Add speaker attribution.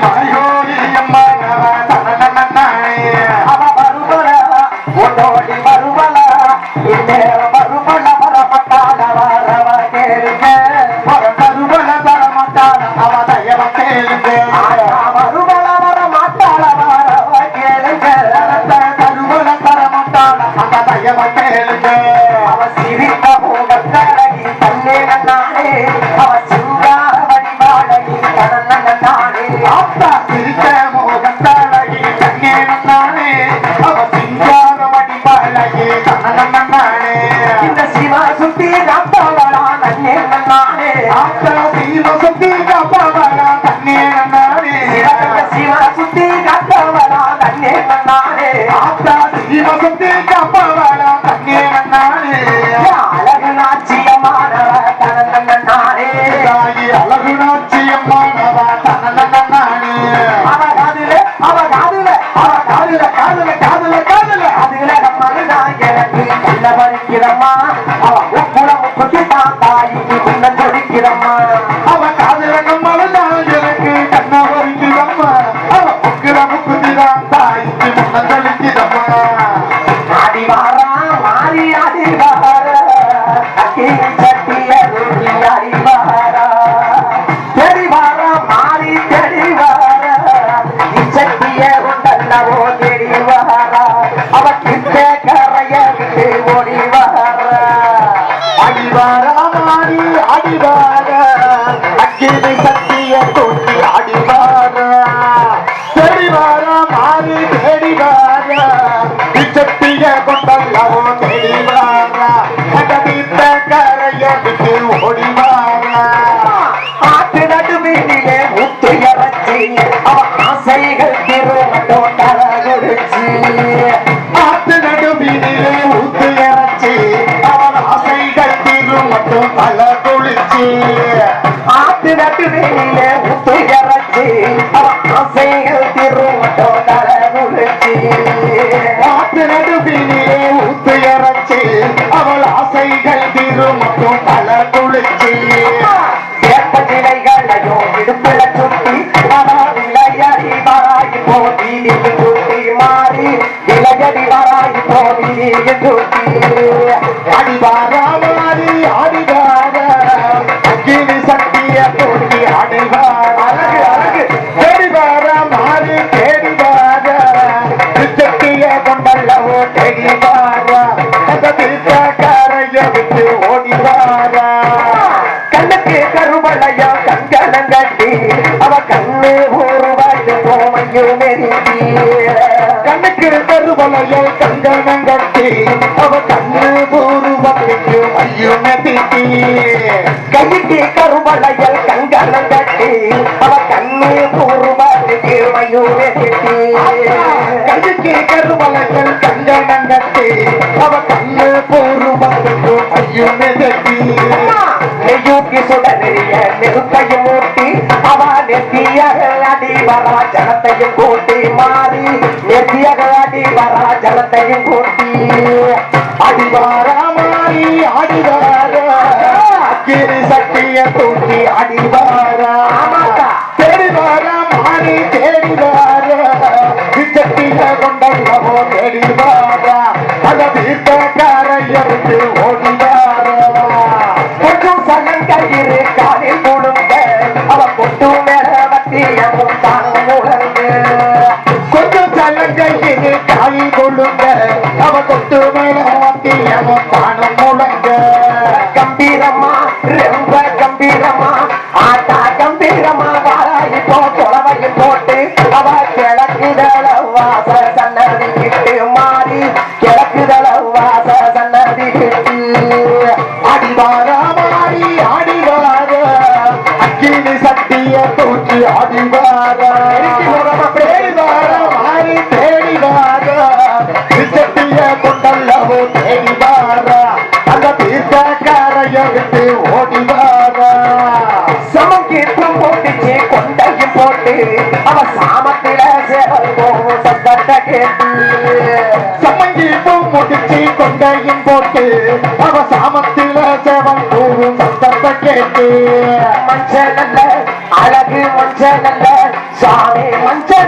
Speaker 1: மலையோரி தண்ணே நானே
Speaker 2: ஆத்தா வசந்தி கம்பவாடா தண்ணே நானே
Speaker 1: அழகு நாச்சியமானவ தனந்த நானே
Speaker 2: அழகு நாச்சியம்மானவ தனந்த நானே
Speaker 1: அவ காதுல அவ காதுல அவ காதுல காதுல காதுல காதுல அதுல நம்மளு நான் எனக்கு கண்ண பறிக்கிறம்மா அவ உப்புல முப்பத்தி தான் தாய்க்கு முன்ன சொல்லிக்கிறம்மா
Speaker 2: அவ காதுல நம்மளு நான் எனக்கு கண்ண பறிக்கிறம்மா அவ உக்குல முப்பத்தி தான் தாய்க்கு முன்ன சொல்லிக்கிறம்மா
Speaker 1: ஆடி வாரா மாறி ஆடி வார அக்கி சட்டிய ருடி ஆடி வாரா தேடி வாரா மாறி தேடி வாரா இச்சட்டிய கொண்டல்லவோ தேடி வாரா அவ கிட்ட கரைய விட்டு ஓடி வாரா
Speaker 2: அடிவாரா மாறி அடிவார அக்கினி சத்திய தூக்கி அடிவாரா தேடிவாரா மாறி தேடிவாரா இச்சத்திய கொண்டல்லவோ தேடிவாரா அகதித்த கரைய விட்டு ஓடிவாரா
Speaker 1: ஆட்டு நடு வீட்டிலே முத்து இறச்சி அவ ஆசைகள் திருமட்டம் தரகுடிச்சு
Speaker 2: ஆத்து நடுவினிலே ஊத்து இறச்சி அவன் ஆசைகள் தீரும் மட்டும் தல குளிச்சு
Speaker 1: ஆட்டு நட்டு வேலியிலே முத்து இறச்சி அவ ஆசைகள் திருமட்டம் தரகுடிச்சு
Speaker 2: ஆத்து நடுவினிலே ஊத்து இறச்சி அவள் ஆசைகள் தீரும் மட்டும் தல குளிச்சு
Speaker 1: வேப்ப சிலைகளையோ இடுப்புல சுட்டி விளையாடி வராய் போட்டி சுட்டி மாறி விளையாடி வராய் போட்டி சுட்டி
Speaker 2: அடிவாரா மாறி அடிவாரா அக்கினி சக்திய தூக்கி அடிவாரா
Speaker 1: அழகு அழகு
Speaker 2: தேடிவாரா மாறி தேடிவாரா சிச்சத்திய கொண்டல்லவோ தேடிவாரா அந்த கரைய விட்டு ஓடிவாரா
Speaker 1: கண்ணுக்கு கருவளையா கண்கணம் கட்டி அவ கண்ணு ஊருவாய்க்கு போமையும் மெருகி
Speaker 2: கண்ணுக்கு கருவலையை கங்கணம் கட்டி அவ கண்ணு பூர்வத்தைக்கு ஐயும் திட்டி
Speaker 1: கைக்கு கருவளையல் கண்கணம் கட்டி அவ கண்ணு ஊருவாய்க்கு மையும் மெருகி
Speaker 2: கைக்கு கருவலைகள் கங்கணம் கட்டி அவ கண்ணு பூர்வத்தைக்கு ஐயும் திட்டி
Speaker 1: நெய்யூக்கி சுடனெறிய நெருப்பையும் ஊட்டி அவ நெத்தியாக அடி வரா ஜனத்தையும் கூட்டி மாறி நெத்தியாக அடி வரா ஜனத்தையும் கூட்டி
Speaker 2: அடிவாரா மாறி அடிவாரா அக்கினி சக்திய தூக்கி அடிவாரா
Speaker 1: ஆமாக்கா.
Speaker 2: தேடிவாரா மாறி தேடிவாரா இச்சக்திய கொண்டல்லவோ தேடிவாரா அத தீர்த்த கரைய விட்டு ஓடிவாரா
Speaker 1: கொஞ்சம் சலங்கயிறு காலில் கொடுங்க அவ கொட்டு மேல வத்தியமும் தானும் முழங்கு
Speaker 2: கொஞ்சம் சலங்கையிரு காய் கொள்ளுங்க அவ கொட்டு மேல வாத்தியமும் தானும் முழங்க
Speaker 1: கம்பீரமா ரொம்ப கம்பீரமா ஆட்டா கம்பீரமா வாராய் போ குளவையும் போட்டு அவ கிழக்குதள வாச சன்னதி கிட்டு மாறி கிழக்குதள வாச சன்னதி கிட்டு
Speaker 2: அடிவாரா மாறி அடிவாரா அக்கினி சக்திய தூக்கி அடிவாரா தேடிவாரா மாறி தேடிவாரா சக்திய கொண்டல்லவோ தேடிவாரா அந்த தீர்த்த கரைய விட்டு ஓடிவாரா
Speaker 1: சமம் கீர்த்தம் போட்டுச்சு கொண்டையும் போட்டு அவ சாமத்தில சேவல் போகும் சத்தத்தை கேட்டு
Speaker 2: சம்மங்கி பூ முடிச்சு கொண்டையும் போட்டு அவ சாமத்தில சேவல் பூவும் சத்தத்தை கேட்டு
Speaker 1: மஞ்சள் நல்ல அழகு மஞ்சள் நல்ல சாமி மஞ்சள்